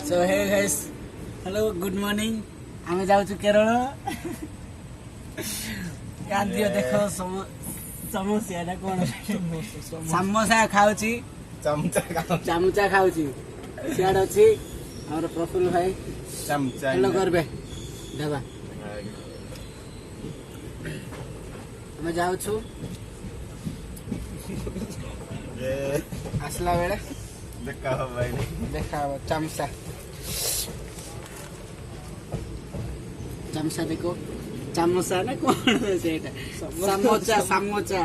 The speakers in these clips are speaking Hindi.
सो hey guys hello good morning आमे जाउछु केरल याद दियो देखो समोसा ना कोन समोसा खाउची चमचा खाउची सियाड अछि हमर प्रफुल्ल भाई चमचा हेलो करबे देबा आमे जाउछु आसला बेले देखा हो भाई देखा हो चमचा चमचा देखो चमचा ना कौन है सेटा समोसा समोसा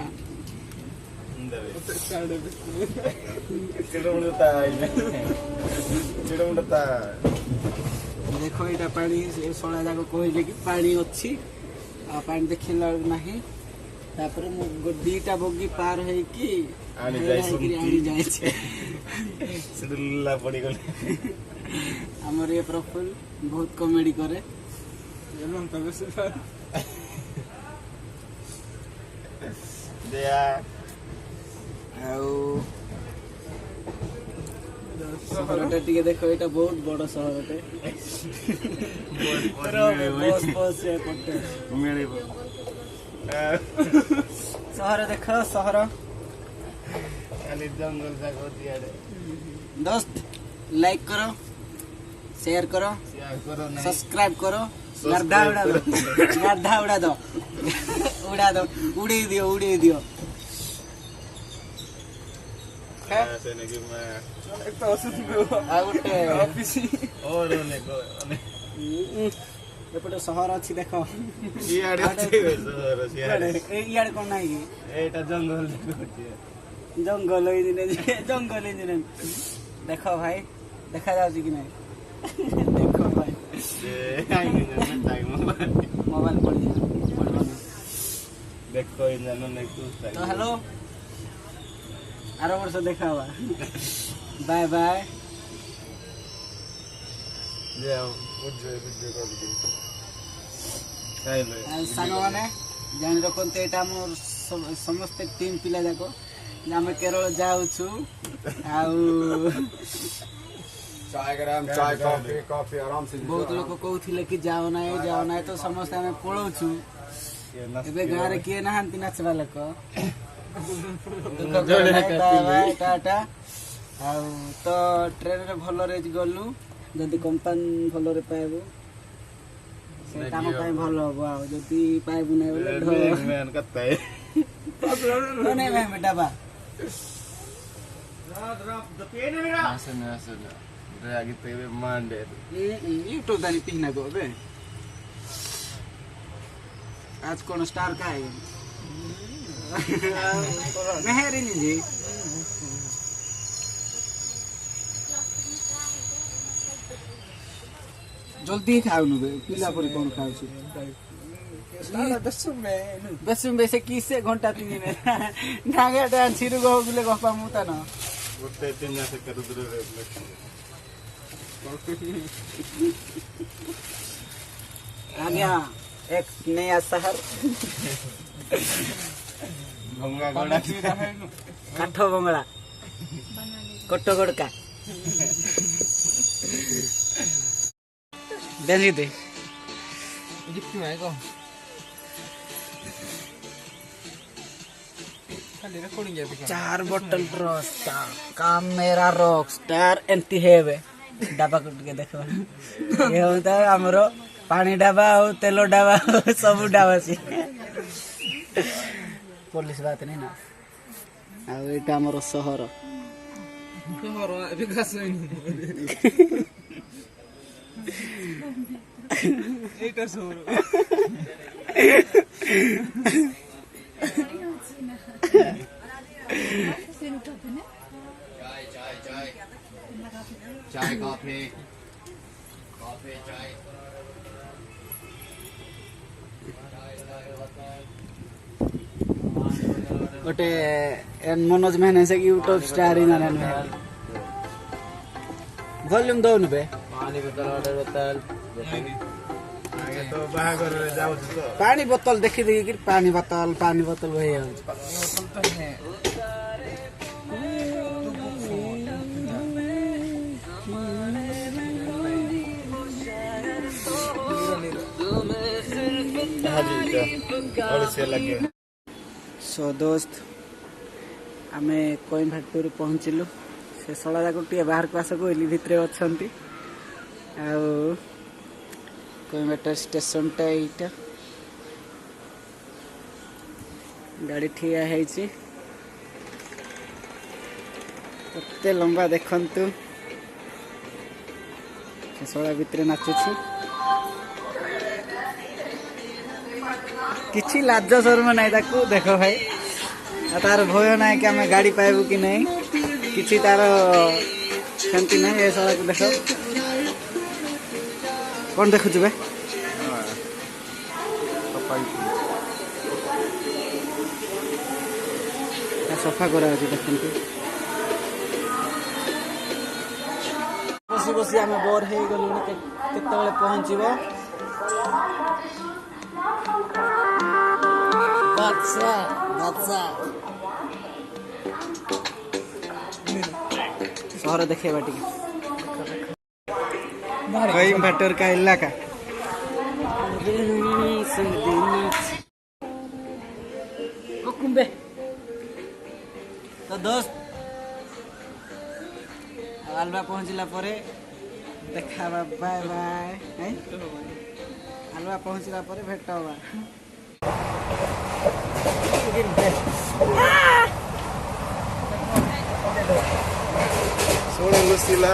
चिड़मुड़ता देखो एटा पानी सोना जाको कहले कि पानी अछि आ पानी देखिला नाही तापर मु दीटा बगी पार है कि आनी जाय छे सुदुल्ला पड़ी गले हमर ये प्रफुल्ल बहुत कॉमेडी करे एमन तबे से दया आउ शहरटे टिके देखो एटा बहुत बड़ शहरटे बस से पट्टे मिलिबो शहर देखो शहर खाली जंगल जाको दियाडे दोस्त लाइक करो शेयर करो सब्सक्राइब करो गर्दा उड़ा दो उड़े दियो सेने कि मैं एक तो औसत आउटे ऑफिस और ने एपटे शहर अछि देखो इयाडे अछि शहर इयाडे इयाडे कोन नाही कि एटा जंगल जंगल देखो भाई देखा जाउछि कि नहीं देखो भाई मोबाइल पड़ी देखो इन जनन ने तो हेलो आरो वर्ष देखा हुआ बाय बाय सांग माने जान रखते एटा मोर समस्त टीम पिला जाको आमे केरल जाउछु आउ चाय कॉफी आराम से बहुत लोग कहउथिले कि जाओ ना तो समस्त हमें पळौछु एबे गारे के नहांती नाचबा लक टाटा आउ तो ट्रेन रे भलो रे गलु जदी कंपनी भलो रे पाइबो से काम पाइ भलो हो आ जदी पाइबो नै बोले मैन कतै कोने में बेटा बा रात द पेन मेरा आसन रे आगे तेरे मांडे ये तो दानी पीना को बे आज कौन स्टार का है मेहरी नहीं जी जल्दी खाओ नु बे पिला परी कौन खाओ छी दसुम से किसे घंटा 3 में नागे डान छिरु गो गुले गपा मुता न गोटे 3 से कर दूर रे आ गया एक नया शहर बंगला गोड़ा काठो बंगला कट्टगड़ का बेंजी दे जिप्ती में को खाली रिकॉर्डिंग है 4 बोतल रोस्टा काम मेरा रॉक स्टार एंटी हेवे डाबा कुट के देखो ये होता है हमरो पानी डाबा और तेलो डाबा सब डाबा सी पुलिस बात नहीं ना आ एटा हमरो शहर विकास एटा शहर चाय कॉफी चाय गोटे मनोज मैंने से यूट्यूब स्टार इन वॉल्यूम दो बे पानी बोतल तो बाहर जाऊ तो पानी बोतल देखि कि पानी बोतल भई सो दोस्त आम कोइम्बाटूर पहुँचलु से सड़ा जाक टे बाहर को आस कहली भितर अच्छा कोइम्बाटूर स्टेशन टा यहीटा गाड़ी ठिया है केते लंबा देखंतु सड़ा भितर नाचुची किसी लाज शर्म ना देख भाई तार भय ना कि आम गाड़ी पाइबू कि नहीं किसी तार शांति ना ये सड़ा को देख कौन देखु बे सफा करा देखते बसी बसी आम बोर हो गलु केतबेले पहुँचब सहर देखेबा कोइम्बाटूर का इलाका तो दोस्त आलवा पहुँचला देखा बाय बाय आलवा पहुँचला भेट हवा सोने लुसीला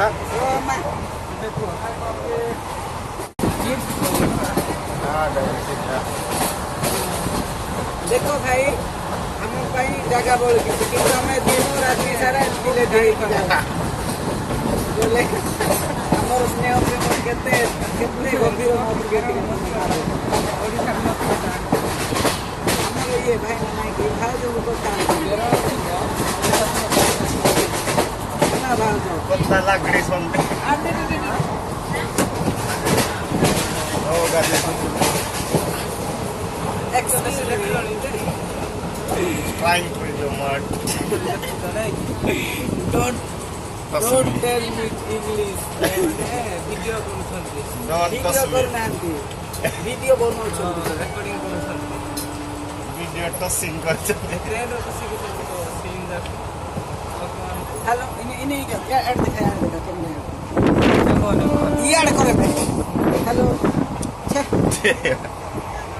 देखो भाई हम जगह बोल कि हमें दिन राति सारा बोले हमर स्नेह प्रेम केते गंभीर ये भाई ना कि भाई जो पत्ता लागड़ी सुनते trying to do mud. Don't tell me English. Video करनांती वीडियो बनाउछन् रेकर्डिङ गर्छन् वीडियो टसिङ गर्छन् ट्रेन टसिङ गर्छन् हेलो इने ऐड दिखा यार करे हेलो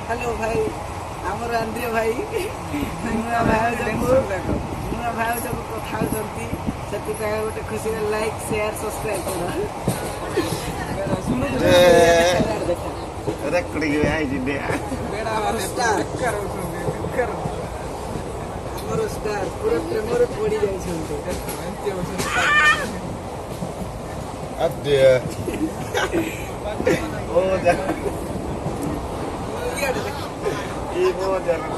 हेलो भाई हमर आंद्रिय भाई नुआ भाई जब कथा होती सती गोटे खुशी लाइक शेयर सब्सक्राइब कर सुनो रेकर्डिङ आई जिदे बेडा स्टार कर हमर स्टार पूरा प्रेमर पड़ी जाय छन्ते अदे ओ जा ये वो जानो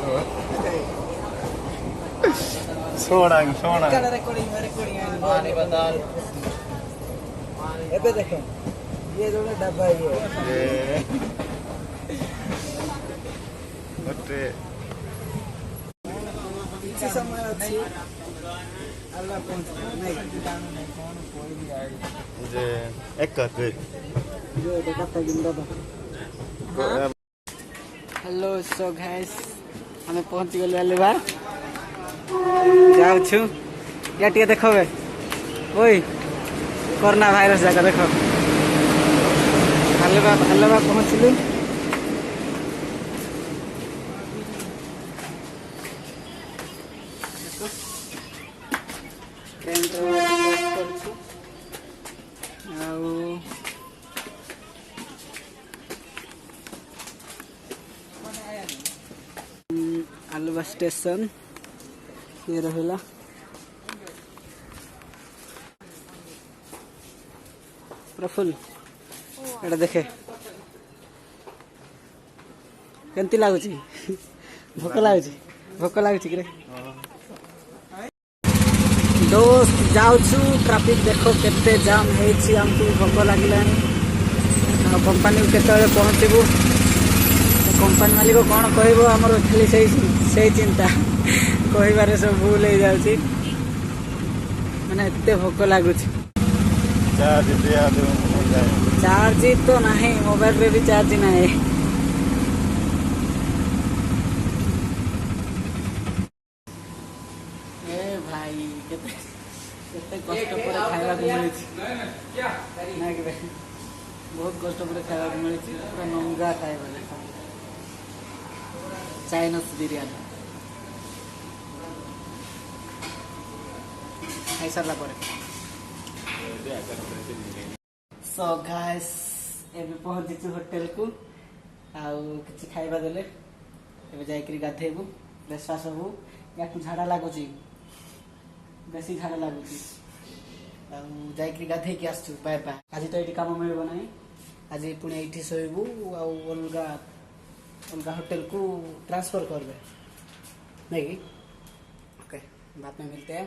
सोना कर रेकॉर्डिंग आने बता एबे देखो ये जो डब्बा ये ओटे किसी समय अच्छी अल्लाह पहुंच नहीं जे एक कर जो देखता गिंदा हेलो सो गाइस हमें पहुंच गए अल्वा जाऊ छु या टिके देखबे ओई कोरोना भाइरस जाका देखो अल्वा पहुंचलु ट्रेन आलवा स्टेशन ये रहिला प्रफुल्ल एटा देखे केंती लागुची भोक लागुची कि दोस्त जाऊछु ट्रैफिक देखो केते जाम हेछि हमको भोक लागलानी कंपनी केते पहुंचबू कंपनी मालिक कौन कहब आमर खाली से चिंता कहबारे सब भूल हो जाऊँ मैंने एत भोक लगुच चार्ज तो ना मोबाइल रे भी चार्ज ना ना कि भाई बहुत कष्ट पर खाया मिली पूरा नंगा खाଇବା चाइनीज बिरयानी खाई सारा पर सो गाइस एबे पहुंची होटल को आउ किछि खाइबा देले एबे जाइकरी गाधेबू ब्रेकफास्ट हबू या कुछ झाड़ा लागुची बेसी झाड़ा लागुची आउ जाइकरी गाधे की आसछु बाय बाय आज तो एठी काम मिलबो नाही आज पुणे एठी सोइबू आउ अलगा अलगा होटल को ट्रांसफर करबे नहीं ओके बाद में मिलते हैं